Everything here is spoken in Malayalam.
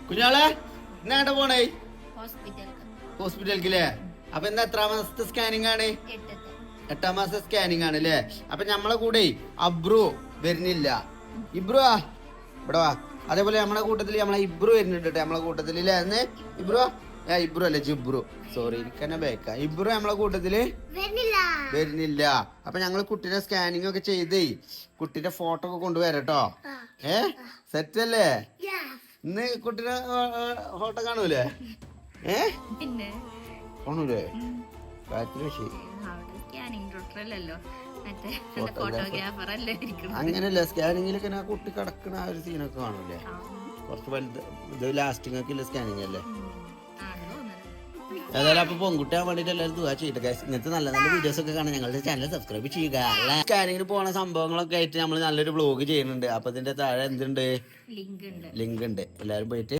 കുഞ്ഞാളെ എന്നാ പോണേ ഹോസ്പിറ്റൽ ഹോസ്പിറ്റലിലെ? അപ്പൊ ഇന്ന് എത്രാം മാസത്തെ സ്കാനിങ് ആണ്? 8ാം മാസത്തെ സ്കാനിങ് ആണ് അല്ലേ? അപ്പൊ നമ്മളെ കൂടെ അബ്രു വരുന്നില്ല. ഇബ്രു ഇവിടെ വാ. അതേപോലെ നമ്മളെ കൂട്ടത്തില് നമ്മളെ ഇബ്രു വരുന്നുണ്ട് നമ്മളെ കൂട്ടത്തില് അല്ലേ? അന്ന് ഇബ്രു ഇബ്രു അല്ലേ ജിബ്രു, സോറി എനിക്കെന്നെ ബേക്ക. ഇബ്രു നമ്മളെ കൂട്ടത്തില് വരുന്നില്ല. അപ്പൊ ഞങ്ങള് കുട്ടിയുടെ സ്കാനിങ് ഒക്കെ ചെയ്തേ കുട്ടിയുടെ ഫോട്ടോ ഒക്കെ കൊണ്ടുവരട്ടോ. സെറ്റ് അല്ലേ? ഇന്ന് കുട്ടിയുടെ ഫോട്ടോ കാണൂലേ? കാണൂലേ? അങ്ങനല്ലേ സ്കാനിങ്ങിലൊക്കെ ആ കുട്ടി കിടക്കണ ആ ഒരു സീനൊക്കെ കാണൂലേ? കുറച്ച് വലുത് ഇത് ലാസ്റ്റിംഗ് ഒക്കെ ഇല്ല സ്കാനിങ് അല്ലേ? ഏതായാലും അപ്പൊ പെൺകുട്ടിയാൻ വേണ്ടിട്ട് എല്ലാവരും ദുആ ചെയ്തിട്ട് ഗൈസ്. ഇങ്ങനത്തെ നല്ല നല്ല വീഡിയോസ് ഒക്കെ കാണാൻ ഞങ്ങളുടെ ചാനൽ സബ്സ്ക്രൈബ് ചെയ്യുക. സ്കാനിങ്ങിന് പോണ സംഭവങ്ങളൊക്കെ ആയിട്ട് നമ്മൾ നല്ലൊരു വ്ലോഗ് ചെയ്യുന്നുണ്ട്. അപ്പൊ ഇതിന്റെ താഴെ എന്തുണ്ട്? ലിങ്ക് ഉണ്ട്. എല്ലാവരും പോയിട്ട്